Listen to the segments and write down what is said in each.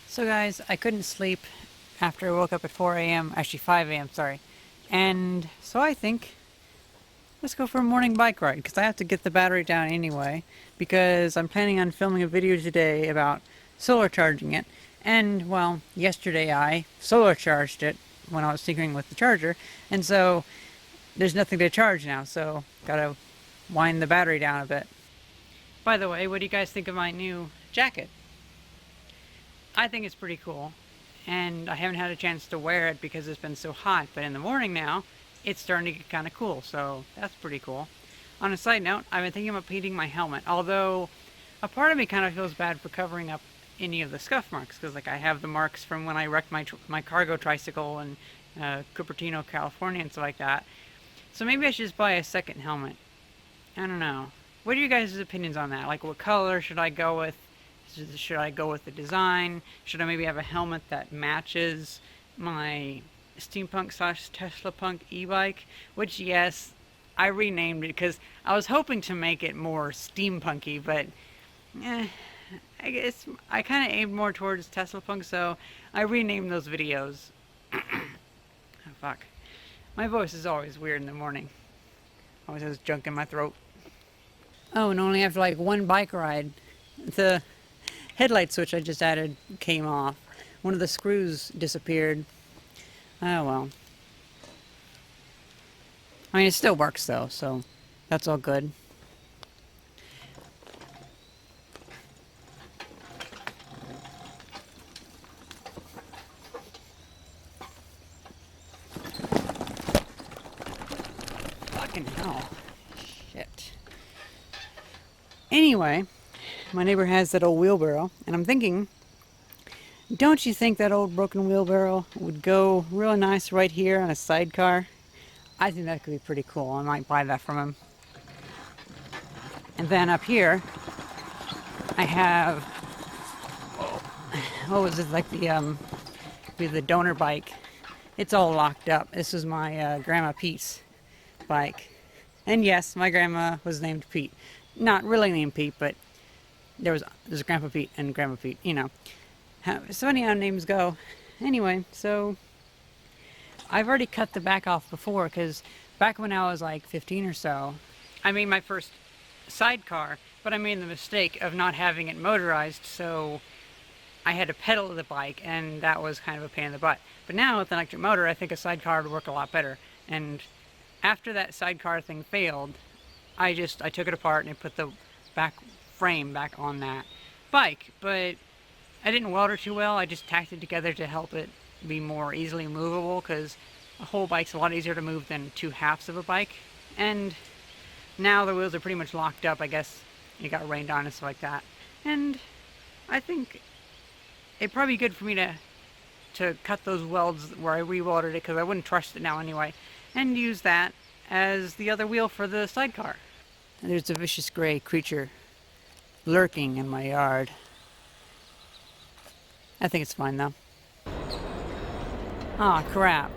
So guys, I couldn't sleep after I woke up at 4 a.m. Actually 5 a.m. sorry. And so I think let's go for a morning bike ride because I have to get the battery down anyway because I'm planning on filming a video today about solar charging it. And well, yesterday I solar charged it when I was tinkering with the charger, and so there's nothing to charge now, so gotta wind the battery down a bit. By the way, what do you guys think of my new jacket? I think it's pretty cool, and I haven't had a chance to wear it because it's been so hot, but in the morning now it's starting to get kind of cool, so that's pretty cool. On a side note, I've been thinking about painting my helmet, although a part of me kind of feels bad for covering up any of the scuff marks, because like I have the marks from when I wrecked my cargo tricycle in Cupertino, California and stuff like that. So maybe I should just buy a second helmet. I don't know. What are you guys' opinions on that? Like, what color should I go with? Should I go with the design? Should I maybe have a helmet that matches my steampunk / Tesla Punk e-bike? Which, yes, I renamed it because I was hoping to make it more steampunky, but I guess I kind of aimed more towards Tesla Punk, so I renamed those videos. Oh, fuck. My voice is always weird in the morning. Always has junk in my throat. Oh, and only after like one bike ride, the headlight switch I just added came off. One of the screws disappeared. Oh well. I mean, it still works though, so that's all good. Fucking hell. Shit. Anyway, my neighbor has that old wheelbarrow, and I'm thinking, don't you think that old broken wheelbarrow would go real nice right here on a sidecar? I think that could be pretty cool. I might buy that from him. And then up here, I have, what was it, like the donor bike. It's all locked up. This is my Grandma Pete's bike. And yes, my grandma was named Pete. Not really named Pete, but there's Grandpa Pete and Grandma Pete, you know. So anyhow, names go. Anyway, so I've already cut the back off before because back when I was like 15 or so, I made my first sidecar, but I made the mistake of not having it motorized, so I had to pedal the bike, and that was kind of a pain in the butt. But now with an electric motor, I think a sidecar would work a lot better. And after that sidecar thing failed, I took it apart and I put the back frame back on that bike, but I didn't weld it too well. I just tacked it together to help it be more easily movable, because a whole bike's a lot easier to move than two halves of a bike. And now the wheels are pretty much locked up. I guess it got rained on and stuff like that. And I think it'd probably be good for me to cut those welds where I re-welded it, because I wouldn't trust it now anyway, and use that as the other wheel for the sidecar. And there's a vicious gray creature lurking in my yard. I think it's fine though. Aw, crap.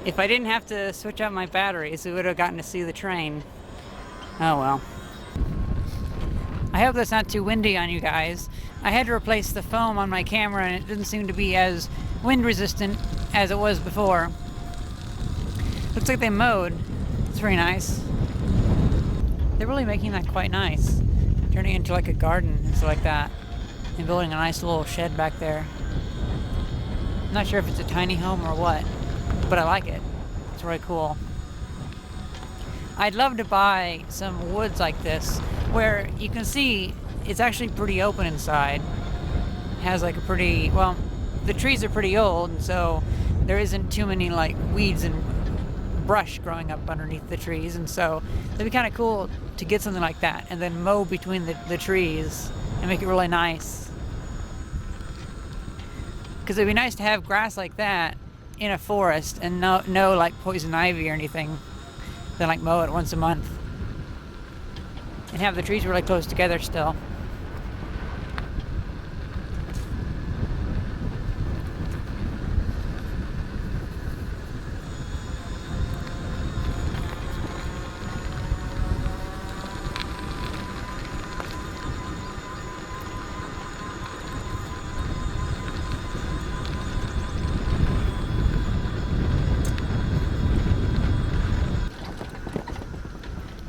If I didn't have to switch out my batteries, we would have gotten to see the train. Oh well. I hope that's not too windy on you guys. I had to replace the foam on my camera and it didn't seem to be as wind resistant as it was before. Looks like they mowed. It's very nice. They're really making that quite nice. Turning it into like a garden and stuff like that. And building a nice little shed back there. I'm not sure if it's a tiny home or what, but I like it. It's really cool. I'd love to buy some woods like this where you can see it's actually pretty open inside. It has like a pretty, well, the trees are pretty old, and so there isn't too many like weeds and brush growing up underneath the trees, and so it'd be kind of cool to get something like that and then mow between the trees and make it really nice. Because it'd be nice to have grass like that in a forest and no like poison ivy or anything. Then like mow it once a month and have the trees really close together still.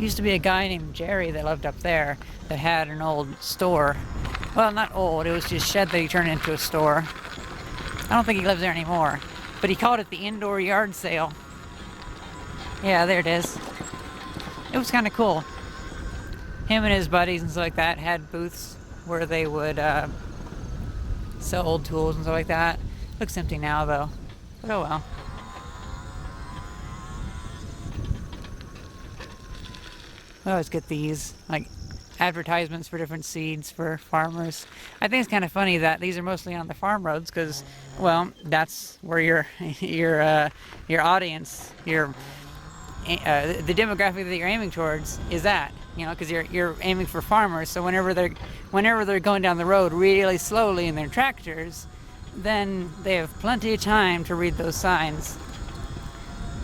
Used to be a guy named Jerry that lived up there that had an old store. Well, not old, it was just a shed that he turned into a store. I don't think he lives there anymore, but he called it the indoor yard sale. Yeah, there it is. It was kind of cool. Him and his buddies and stuff like that had booths where they would sell old tools and stuff like that. Looks empty now though, but oh well. I always get these like advertisements for different seeds for farmers. I think it's kind of funny that these are mostly on the farm roads because, well, that's where your audience, the demographic that you're aiming towards is that, you know, because you're aiming for farmers. So whenever they're going down the road really slowly in their tractors, then they have plenty of time to read those signs.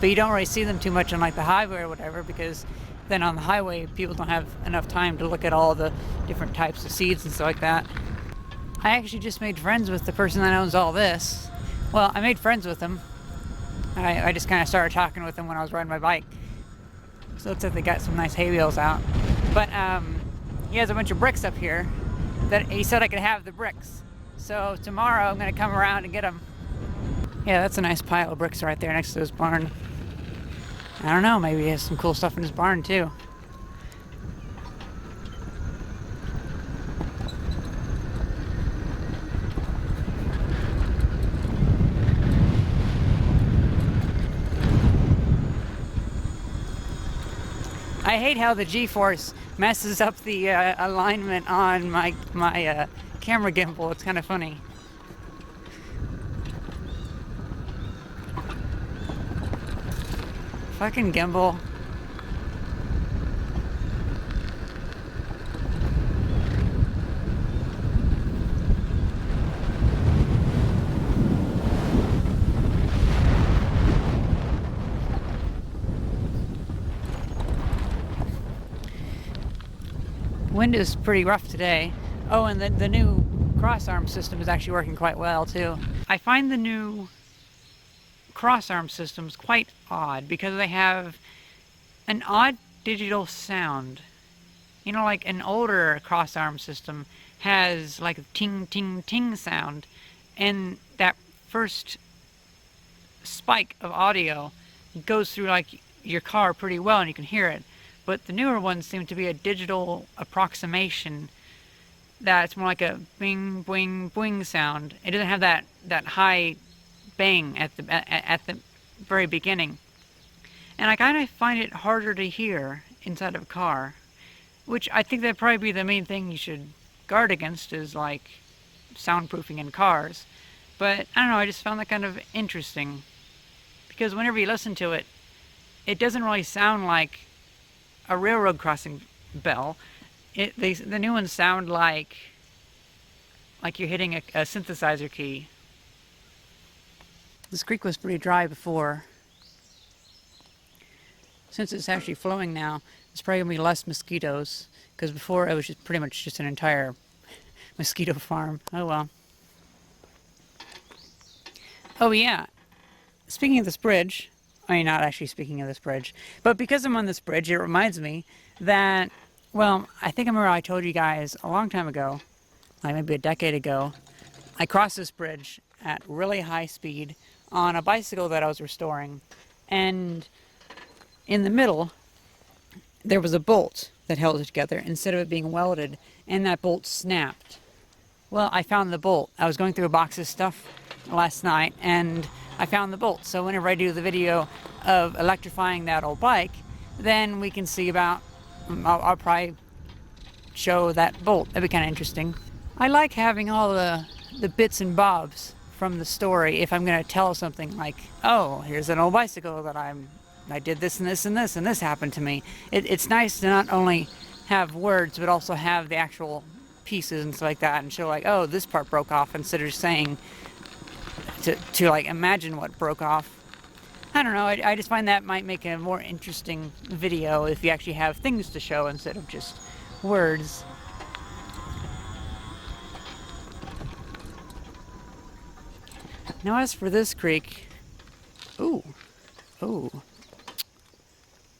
But you don't really see them too much on like the highway or whatever, because then on the highway people don't have enough time to look at all the different types of seeds and stuff like that. I actually just made friends with the person that owns all this. Well, I made friends with him. I just kind of started talking with him when I was riding my bike. So it looks like they got some nice hay bales out. But he has a bunch of bricks up here that he said I could have the bricks. So tomorrow I'm going to come around and get them. Yeah, that's a nice pile of bricks right there next to his barn. I don't know, maybe he has some cool stuff in his barn too. I hate how the G-force messes up the alignment on my camera gimbal. It's kind of funny. Fucking gimbal. Wind is pretty rough today. Oh, and the new cross-arm system is actually working quite well too. I find the new cross-arm systems quite odd because they have an odd digital sound. You know, like an older cross-arm system has like a ting ting ting sound, and that first spike of audio goes through like your car pretty well and you can hear it. But the newer ones seem to be a digital approximation that's more like a bing, boing, boing sound. It doesn't have that high bang at the very beginning. And I kind of find it harder to hear inside of a car, which I think that'd probably be the main thing you should guard against, is like soundproofing in cars. But I don't know, I just found that kind of interesting because whenever you listen to it, it doesn't really sound like a railroad crossing bell. The new ones sound like you're hitting a synthesizer key. This creek was pretty dry before. Since it's actually flowing now, there's probably gonna be less mosquitoes, because before it was just pretty much just an entire mosquito farm. Oh well. Oh yeah. Speaking of this bridge, I mean, not actually speaking of this bridge, but because I'm on this bridge, it reminds me that, well, I think I remember I told you guys a long time ago, like maybe a decade ago, I crossed this bridge at really high speed on a bicycle that I was restoring, and in the middle there was a bolt that held it together instead of it being welded, and that bolt snapped. Well, I found the bolt. I was going through a box of stuff last night and I found the bolt. So whenever I do the video of electrifying that old bike, then we can see about, I'll probably show that bolt. That'd be kind of interesting. I like having all the bits and bobs from the story if I'm going to tell something like, oh, here's an old bicycle that I did this and this and this and this happened to me. It's nice to not only have words but also have the actual pieces and stuff like that, and show like, oh, this part broke off, instead of just saying to like imagine what broke off. I don't know, I just find that might make a more interesting video if you actually have things to show instead of just words. Now as for this creek, ooh,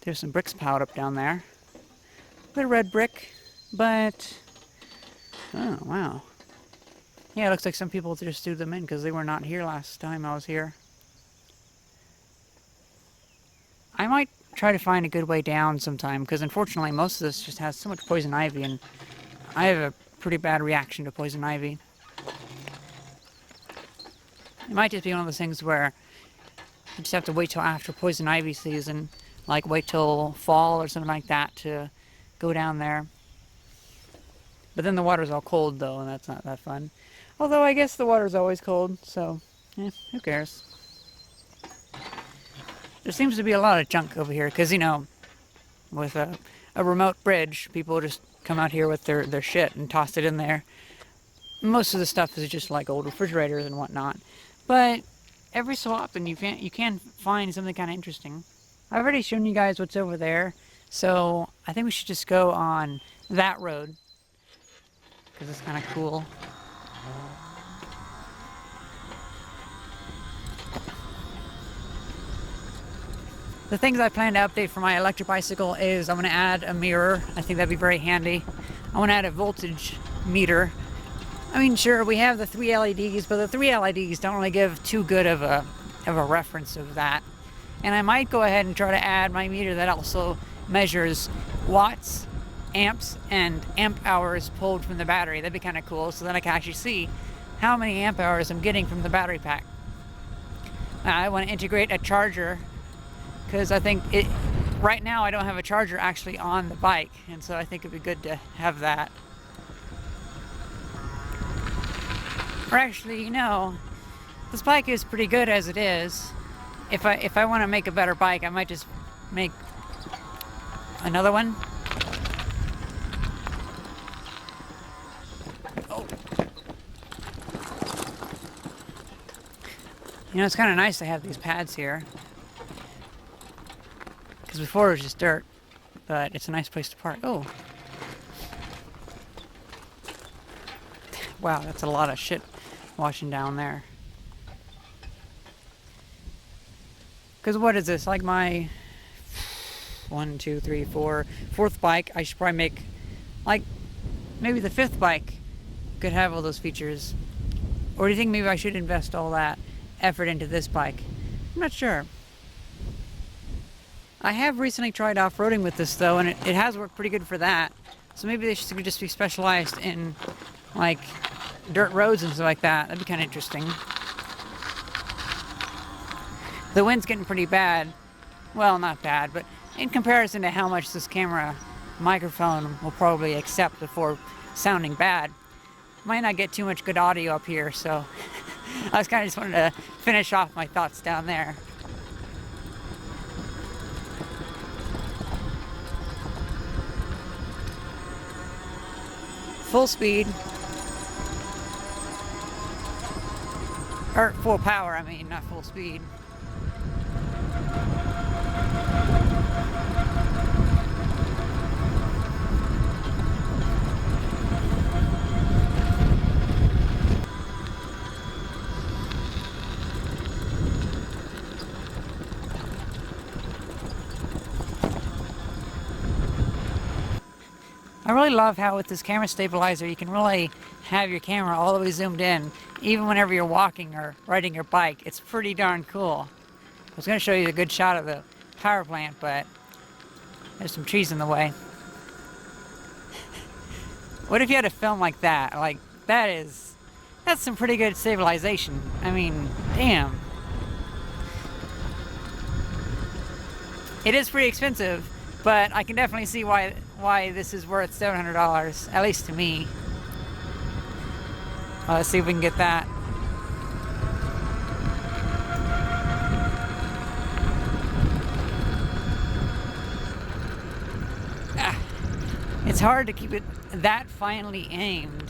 there's some bricks piled up down there. bit of red brick, but oh wow. Yeah, it looks like some people just threw them in because they were not here last time I was here. I might try to find a good way down sometime, because unfortunately most of this just has so much poison ivy, and I have a pretty bad reaction to poison ivy. It might just be one of those things where you just have to wait till after poison ivy season, like wait till fall or something like that to go down there. But then the water's all cold though, and that's not that fun. Although I guess the water's always cold, so who cares? There seems to be a lot of junk over here, because, you know, with a remote bridge, people just come out here with their shit and toss it in there. Most of the stuff is just like old refrigerators and whatnot. But every so often you can find something kind of interesting. I've already shown you guys what's over there, so I think we should just go on that road, because it's kind of cool. The things I plan to update for my electric bicycle is I'm going to add a mirror. I think that'd be very handy. I want to add a voltage meter. I mean, sure, we have the 3 LEDs, but the 3 LEDs don't really give too good of a reference of that. And I might go ahead and try to add my meter that also measures watts, amps, and amp hours pulled from the battery. That'd be kind of cool, so then I can actually see how many amp hours I'm getting from the battery pack. I want to integrate a charger, because I think right now I don't have a charger actually on the bike, and so I think it'd be good to have that. Or actually, you know, this bike is pretty good as it is. If I want to make a better bike, I might just make another one. Oh. You know, it's kind of nice to have these pads here, because before it was just dirt, but it's a nice place to park. Oh. Wow, that's a lot of shit washing down there. Because what is this? Like my 1, 2, 3, 4, fourth bike. I should probably make, like, maybe the 5th bike could have all those features. Or do you think maybe I should invest all that effort into this bike? I'm not sure. I have recently tried off-roading with this though, and it has worked pretty good for that. So maybe they should just be specialized in, like, dirt roads and stuff like that. That'd be kind of interesting. The wind's getting pretty bad. Well, not bad, but in comparison to how much this camera microphone will probably accept before sounding bad, might not get too much good audio up here, so I was kind of just wanted to finish off my thoughts down there. Full speed. Or full power, I mean, not full speed. I really love how with this camera stabilizer you can really have your camera all the way zoomed in, even whenever you're walking or riding your bike. It's pretty darn cool. I was going to show you a good shot of the power plant, but there's some trees in the way. What if you had a film like that? Like, that's some pretty good stabilization. I mean, damn. It is pretty expensive, but I can definitely see why this is worth $700, at least to me. Let's see if we can get that. It's hard to keep it that finely aimed.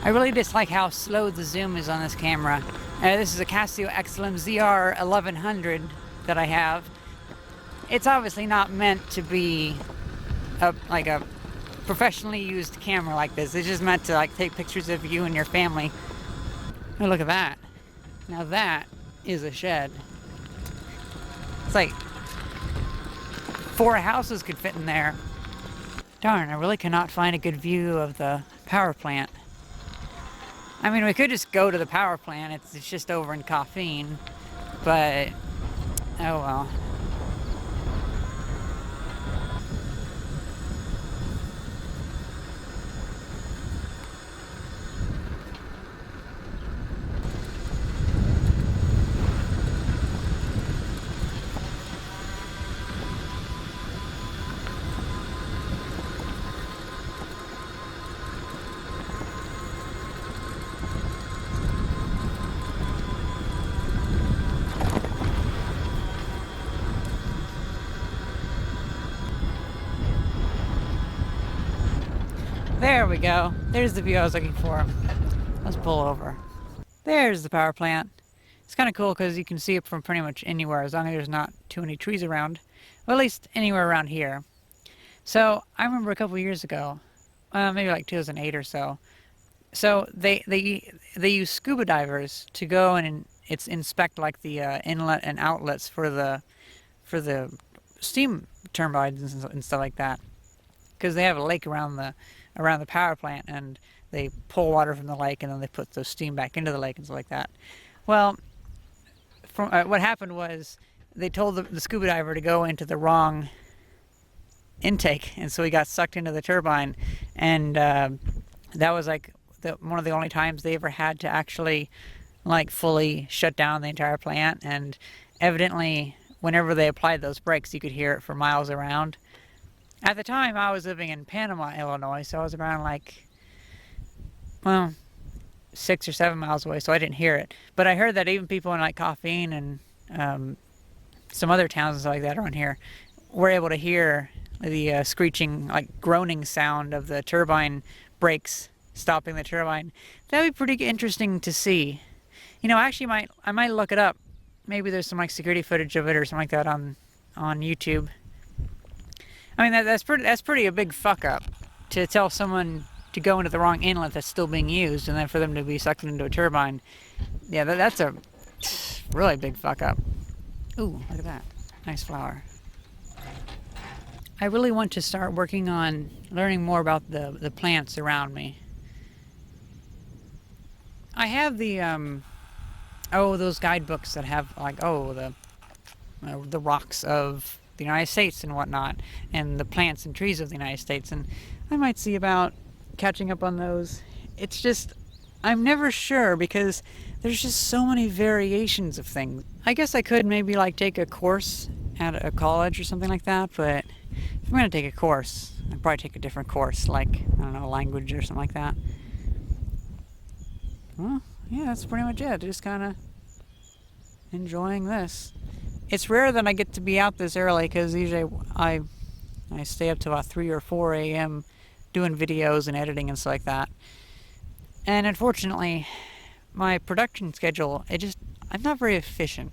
I really dislike how slow the zoom is on this camera. This is a Casio XLM ZR 1100 that I have. It's obviously not meant to be like a professionally used camera like this. It's just meant to like take pictures of you and your family. Oh, look at that. Now that is a shed. It's like 4 houses could fit in there. Darn, I really cannot find a good view of the power plant. I mean, we could just go to the power plant. It's just over in Coffeen. But, oh well. There we go. There's the view I was looking for. Let's pull over. There's the power plant. It's kind of cool because you can see it from pretty much anywhere as long as there's not too many trees around. Well, at least anywhere around here. So I remember a couple years ago, maybe like 2008 or so. So they use scuba divers to go and inspect like the inlet and outlets for the steam turbines and stuff like that, because they have a lake around the power plant, and they pull water from the lake and then they put the steam back into the lake and stuff like that. Well, from what happened was they told the scuba diver to go into the wrong intake, and so he got sucked into the turbine, and that was like one of the only times they ever had to actually like fully shut down the entire plant. And evidently whenever they applied those brakes you could hear it for miles around. At the time I was living in Panama, Illinois, so I was around like, well, 6 or 7 miles away, so I didn't hear it. But I heard that even people in like Coffeen and some other towns and stuff like that around here were able to hear the screeching, like groaning sound of the turbine brakes stopping the turbine. That'd be pretty interesting to see. You know, actually, I might look it up. Maybe there's some like security footage of it or something like that on YouTube. I mean, that's pretty a big fuck up to tell someone to go into the wrong inlet that's still being used, and then for them to be sucked into a turbine. Yeah, that's a really big fuck up. Ooh, look at that. Nice flower. I really want to start working on learning more about the plants around me. I have the those guidebooks that have like the rocks of the United States and whatnot, and the plants and trees of the United States, and I might see about catching up on those. It's just I'm never sure because there's just so many variations of things. I guess I could maybe like take a course at a college or something like that, but if I'm gonna take a course, I'd probably take a different course, like, I don't know, language or something like that. Well, yeah, that's pretty much it. Just kind of enjoying this. It's rare that I get to be out this early because usually I stay up to about 3 or 4 a.m. doing videos and editing and stuff like that. And unfortunately, my production schedule, I'm not very efficient.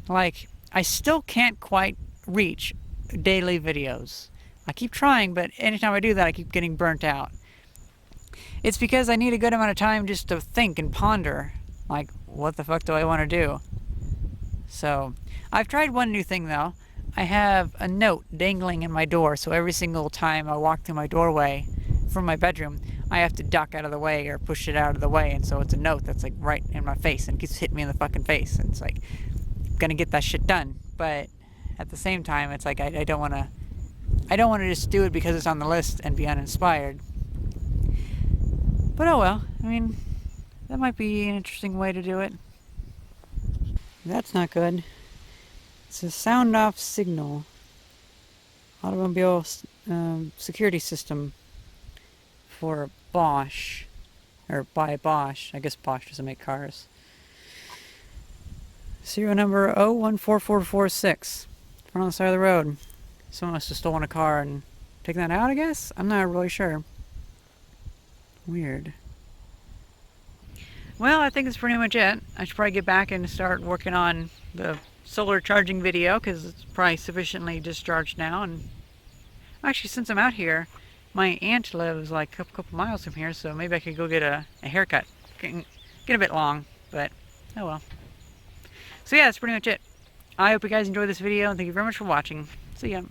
Like, I still can't quite reach daily videos. I keep trying, but anytime I do that, I keep getting burnt out. It's because I need a good amount of time just to think and ponder, like, what the fuck do I want to do? So, I've tried one new thing though. I have a note dangling in my door, so every single time I walk through my doorway from my bedroom, I have to duck out of the way or push it out of the way, and so it's a note that's like right in my face and keeps hitting me in the fucking face, and it's like, I'm gonna get that shit done. But at the same time, it's like I don't want to just do it because it's on the list and be uninspired. But oh well, I mean, that might be an interesting way to do it. That's not good. It's a sound off signal. Automobile security system for Bosch. Or by Bosch. I guess Bosch doesn't make cars. Serial number 014446. Front on the side of the road. Someone must have stolen a car and taken that out, I guess? I'm not really sure. Weird. Well, I think that's pretty much it. I should probably get back and start working on the solar charging video because it's probably sufficiently discharged now. And actually, since I'm out here, my aunt lives like a couple miles from here, so maybe I could go get a haircut. Get a bit long, but oh well. So yeah, that's pretty much it. I hope you guys enjoyed this video, and thank you very much for watching. See ya.